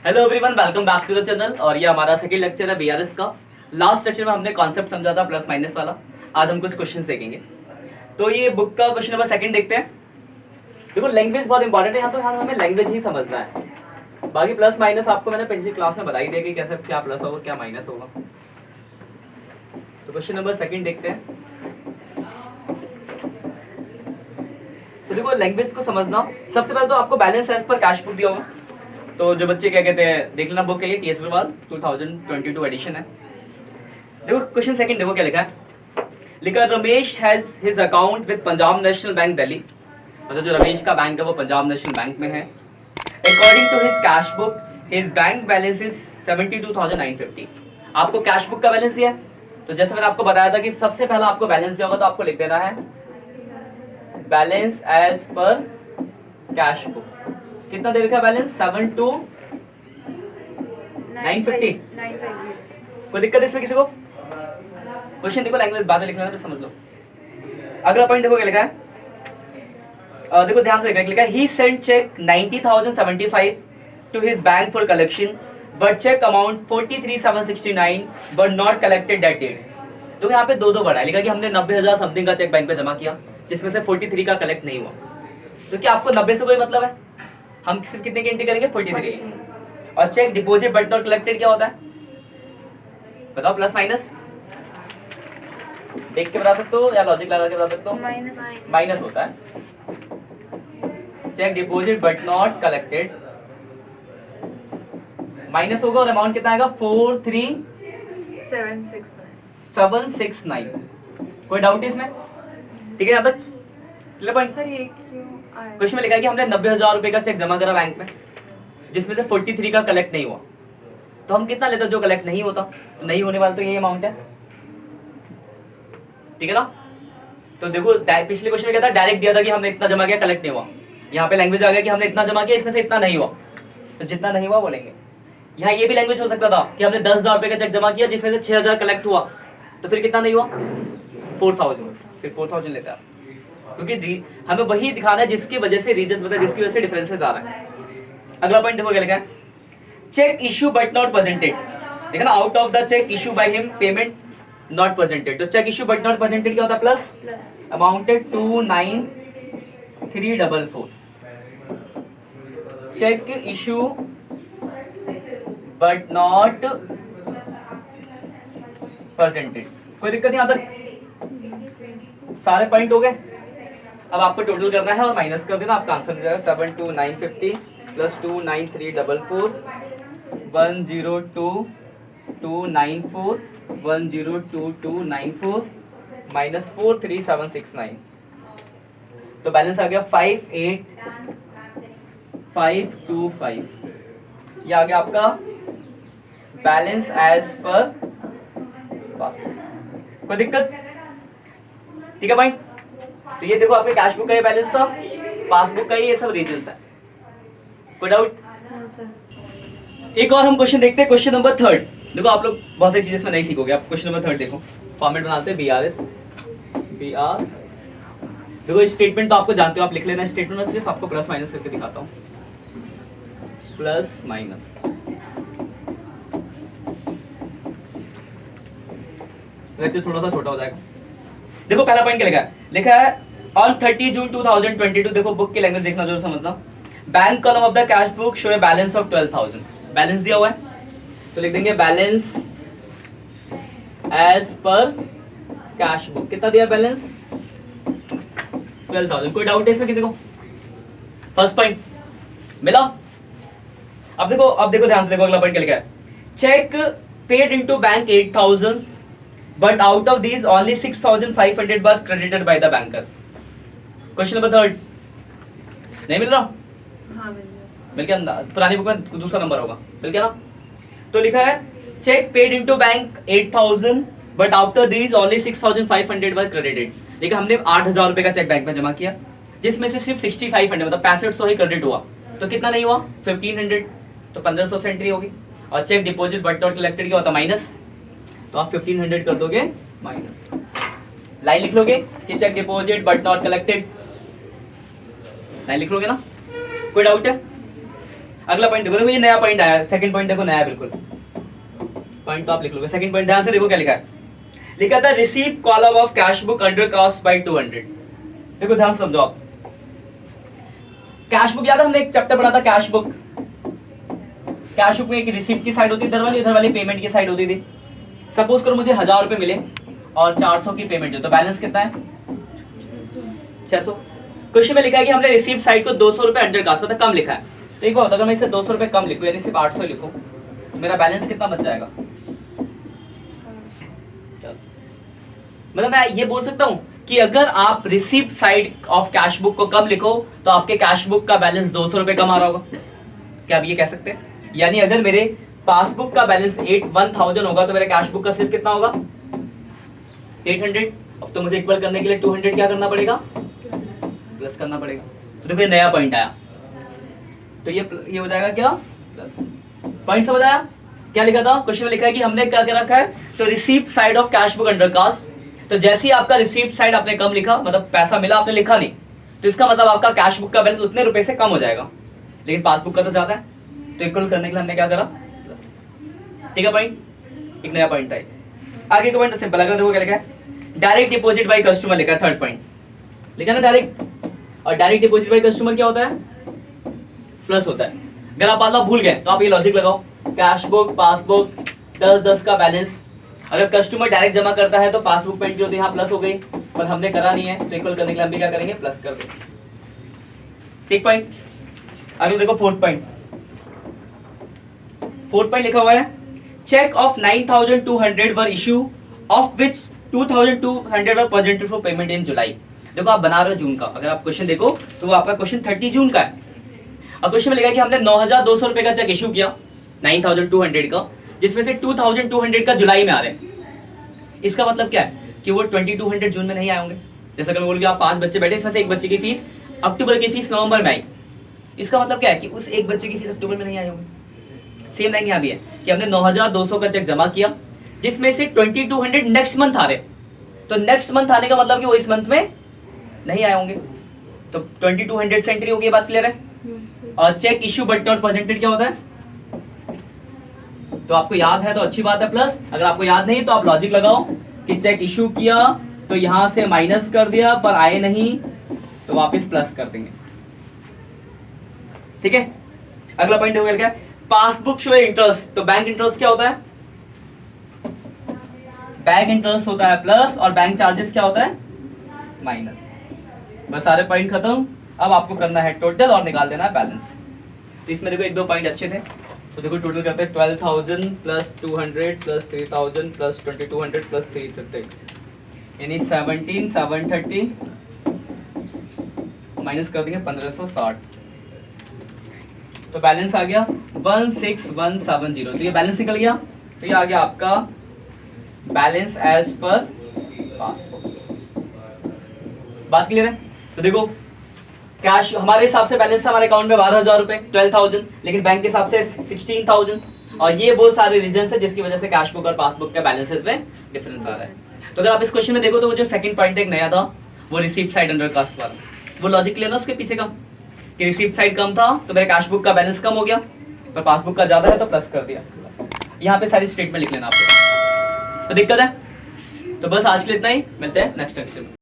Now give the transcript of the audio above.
Hello everyone, welcome back to the channel. और ये हमारा सेकंड लेक्चर है बीआरएस का। लास्ट लेक्चर में हमने कॉन्सेप्ट समझा था प्लस माइनस वाला। आज हम कुछ क्वेश्चंस देखेंगे। तो ये बुक का क्वेश्चन नंबर सेकंड देखते हैं। देखो, लैंग्वेज बहुत इंपॉर्टेंट है यहाँ, तो यहाँ हमें लैंग्वेज ही समझना है। बाकी प्लस माइनस आपको मैंने पिछली क्लास में बताई देगी कैसे क्या प्लस होगा क्या माइनस होगा। तो क्वेश्चन नंबर सेकंड देखते हैं। तो देखो, लैंग्वेज को समझना, सबसे पहले तो आपको balance as per cash book दिया होगा। तो जो बच्चे क्या कहते हैं देख लेना, बुक है ये टीएस अग्रवाल 2022 एडिशन है। देखो क्वेश्चन सेकंड, देखो क्या लिखा है। लिखा Ramesh has his account with Punjab national bank Delhi. मतलब जो रमेश का बैंक है वो पंजाब नेशनल बैंक में है। According to his cash book his bank balance is 72,950। आपको कैश बुक का बैलेंस दिया है। तो जैसे मैंने आपको बताया था कि सबसे पहला आपको बैलेंस दिया होगा तो आपको लिख देना है balance as per cash book. कितना दे रखा है बैलेंस? 72,950। कोई दिक्कत इसमें किसी को? क्वेश्चन देखो, लैंग्वेज बाद में लिखना है तो समझ लो। अगला पॉइंट देखो क्या लिखा है। देखो ध्यान से लिखा है he sent cheque 90,075 to his bank for collection but cheque amount 43,769 but not collected that date. तो यहाँ पे दो बढ़ा है। लिखा कि हमने 90,000 समथिंग का चेक बैंक पे जमा किया जिसमें से 43 का कलेक्ट नहीं हुआ। तो क्या आपको 90 से कोई मतलब है? हम सिर्फ कितने की एंट्री करेंगे? 43। और cheque deposit but not collected क्या होता है बताओ? प्लस माइनस देख के बता सकते हो या लॉजिक लगा के बता सकते हो? माइनस होता है। Cheque deposit but not collected minus होगा और अमाउंट कितना आएगा? 43,769। कोई डाउट इसमें? ठीक है, यहाँ तक क्लियर पॉइंट? क्वेश्चन में लिखा है कि हमने 90,000 रुपए का चेक जमा करा बैंक में जिसमें से 43 का कलेक्ट नहीं हुआ। तो हम कितना लेते जो कलेक्ट नहीं होता? तो नहीं होने वाला तो यही अमाउंट है। ठीक है ना? तो देखो पिछले क्वेश्चन में क्या था, डायरेक्ट दिया था कि हमने इतना जमा किया कलेक्ट नहीं हुआ। यहाँ पे लैंग्वेज आ गया कि हमने इतना जमा किया इसमें से इतना नहीं हुआ, तो जितना नहीं हुआ बोलेंगे। यहाँ ये भी लैंग्वेज हो सकता था कि हमने 10,000 रुपए का चेक जमा किया जिसमें से 6,000 कलेक्ट हुआ, तो फिर कितना नहीं हुआ? 4,000। फिर 4,000 लेता है क्योंकि हमें वही दिखाना है जिसकी वजह से रीजंस बता, जिसकी वजह से डिफरेंसेस आ रहा है। अगला पॉइंट देखो क्या लिखा है। Cheque issue but not presented. देखा ना, out of the cheque issue by him payment not presented. तो cheque issue but not presented क्या होता है? Plus amounted 29,344। Cheque issue but not presented. कोई दिक्कत नहीं? यहाँ तक सारे पॉइंट हो गए। अब आपको टोटल करना है और माइनस कर देना, आपका आंसर मिल जाएगा 72,950 प्लस 29,344 102,294 102,294 माइनस 43,769। तो बैलेंस आ गया 58,525। ये आ गया आपका बैलेंस एज पर पासबुक। कोई दिक्कत? ठीक है पॉइंट। तो ये देखो आपके कैश बुक का ये बैलेंस था, पासबुक का ये सब रीजंस है। कोई डाउट? एक और हम क्वेश्चन देखते हैं, क्वेश्चन नंबर थर्ड। देखो आप लोग बहुत सारी चीजें इसमें नहीं सीखोगे। आप क्वेश्चन नंबर थर्ड देखो, फॉर्मेट बनाते हैं बीआरएस बीआर। देखो स्टेटमेंट तो आपको जानते हो, आप लिख लेना। स्टेटमेंट में सिर्फ आपको प्लस माइनस करके दिखाता हूँ। प्लस माइनस थोड़ा सा छोटा हो जाएगा। देखो पहला पॉइंट क्या लिखा है। लिखा है ऑन 30 जून 2022। देखो बुक की लैंग्वेज देखना जरूर समझना। Bank column of the cash book show a balance of 12,000। Balance दिया हुआ है तो लिख देंगे balance as per cash book. कितना दिया बैलेंस? 12,000। कोई डाउट है इसमें किसी को? फर्स्ट पॉइंट मिला। अब देखो ध्यान से देखो, अगला पॉइंट क्या लिखा है। Cheque paid into bank 8,000 but out of these only 6,500 was credited by the banker। Question number third नहीं मिल रहा? हाँ मिल गया। पुरानी बुक में दूसरा नंबर होगा, मिल गया ना? तो लिखा है cheque paid into bank 8,000 but after these only 6,500 was credited। लेकिन हमने 8,000 रुपए का चेक बैंक में जमा किया जिसमें से सिर्फ 6,500 मतलब 6500 ही क्रेडिट हुआ। तो कितना नहीं हुआ? 1,500। तो 1,500 से एंट्री होगी। और cheque deposit but not collected क्या होता? माइनस। तो आप 1,500 कर दोगे माइनस। लाइन लिख लोगे कि cheque deposit but not collected. Line लिख लोगे ना? कोई डाउट है? अगला पॉइंट देखो, ये नया पॉइंट आया, सेकंड पॉइंट देखो नया बिल्कुल, पॉइंट तो आप लिख लोगे। सेकंड पॉइंट ध्यान से देखो क्या लिखा है, लिखा था receive column of cash book under cost by 200। देखो ध्यान से समझो आप, कैश बुक याद है हमने एक चैप्टर पढ़ा था कैश बुक। कैश बुक में एक रिसीप्ट की साइड होती है, इधर वाली पेमेंट की साइड होती थी। सपोज करो मुझे 1000 रुपए मिले और 400 की पेमेंट हो, तो बैलेंस कितना है 600। क्वेश्चन में लिखा है कि हमने रिसीव साइड को 200 रुपए अंडर कास्ट, मतलब कम लिखा है। तो एक बात अगर मैं इसे 200 रुपए कम लिखूं यानी सिर्फ 800 लिखूं, तो मेरा बैलेंस कितना बच जाएगा? मतलब मैं ये बोल सकता हूं कि अगर आप receive side of cash book को कम लिखो तो आपके कैश बुक का बैलेंस 200 रुपए कम आ रहा होगा। क्या आप ये कह सकते हैं? यानी अगर मेरे पासबुक का बैलेंस 1000 होगा तो मेरे कैश बुक का सिर्फ कितना होगा 800। अब तो मुझे इक्वल करने के लिए 200 क्या करना पड़ेगा? प्लस करना पड़ेगा। तो देखो ये नया पॉइंट आया, तो ये हो जाएगा क्या प्लस। पॉइंट समझ आया क्या लिखा था? क्वेश्चन में लिखा है कि हमने क्या क्या रखा है, तो receive side of cash book undercast. तो जैसे ही आपका रिसीव साइड आपने कम लिखा, मतलब पैसा मिला आपने लिखा नहीं, तो इसका मतलब आपका कैश बुक का बैलेंस उतने रुपए से कम हो जाएगा, लेकिन पासबुक का तो ज्यादा है। तो इक्वल करने के लिए हमने क्या करा प्लस। ठीक है पॉइंट, एक नया पॉइंट है। आगे का पॉइंट सिंपल, अगर देखो क्या लिखा है, डायरेक्ट डिपॉजिट बाय कस्टमर लिखा है, थर्ड पॉइंट लिखा ना डायरेक्ट। और डायरेक्ट डिपॉजिट बाय कस्टमर क्या होता है? प्लस होता है। अगर आप मतलब भूल गए तो आप ये लॉजिक लगाओ, कैश बुक पासबुक 10-10 का बैलेंस। अगर कस्टमर डायरेक्ट जमा करता है तो पासबुक पे एंट्री होती है, यहाँ प्लस हो गई, पर हमने करा नहीं है तो इक्वल करने के लिए हम भी क्या करेंगे प्लस कर देंगे। ठीक पॉइंट। अगले देखो फोर्थ पॉइंट, फोर्थ पॉइंट लिखा हुआ है cheque of 9200 were issue of which 2200 were presented for payment in July. देखो आप बना रहे हो जून का, अगर आप क्वेश्चन देखो तो वो आपका क्वेश्चन 30 जून का है। और क्वेश्चन में लिखा है कि हमने 9200 रुपए का चेक इश्यू किया 9200 का, जिसमें से 2200 का जुलाई में आ रहे हैं। इसका मतलब क्या है कि वो 2200 जून में नहीं आए होंगे। जैसे अगर मैं बोलूँ कि आप 5 बच्चे बैठे, इसमें से एक बच्चे की फीस अक्टूबर की फीस नवंबर में आई, इसका मतलब क्या है कि उस एक बच्चे की फीस अक्टूबर में नहीं आई होगी। सेम लाइन यहाँ भी है कि हमने 9200 का चेक जमा किया, जिसमें से 2200 नेक्स्ट मंथ आ रहे, तो नेक्स्ट मंथ आने का मतलब कि वो इस मंथ में नहीं आए होंगे, तो 2200 से एंट्री होगी। बात क्लियर है? और cheque issue but not presented क्या होता है? तो आपको याद है तो अच्छी बात है प्लस, अगर आपको याद नहीं तो आप लॉजिक लगाओ कि चेक इश्यू किया तो यहां से माइनस कर दिया, पर आए नहीं तो वापस प्लस कर देंगे। ठीक है, अगला पॉइंट हो गया क्या? Passbook show interest. तो बैंक इंटरेस्ट क्या होता है? बैंक इंटरेस्ट होता है प्लस, और बैंक चार्जेस क्या होता है माइनस। बस सारे पॉइंट खत्म। अब आपको करना है टोटल और निकाल देना है बैलेंस। तो इसमें देखो एक दो पॉइंट अच्छे थे, तो देखो टोटल करते हैं 12,000 प्लस 200 प्लस 3,000 प्लस 2200 प्लस 330, यानी 17,730 माइनस कर देंगे 1560, तो बैलेंस आ गया 16170। तो ये बैलेंस निकल गया, तो ये आ गया आपका बैलेंस एज पर पासबुक। बात क्लियर है? तो देखो कैश हमारे हिसाब से बैलेंस हमारे अकाउंट में 12,000 रुपए 12,000, लेकिन बैंक के हिसाब से 16,000, और ये वो सारे रीजन है जिसकी वजह से कैश बुक और पासबुक के बैलेंसेस में डिफरेंस आ रहा है। तो अगर आप इस क्वेश्चन में देखो तो वो जो सेकंड पॉइंट एक नया था, वो रिसीव साइड अंडर कास्ट वाला, वो लॉजिक क्लियर ना उसके पीछे का, कि रिसीव साइड कम था तो मेरे कैश बुक का बैलेंस कम हो गया, पर पासबुक का ज्यादा है तो प्लस कर दिया। यहाँ पे सारी स्टेटमेंट लिख लेना आपको, तो दिक्कत है? तो बस आज के लिए इतना ही, मिलते हैं नेक्स्ट लेक्चर में।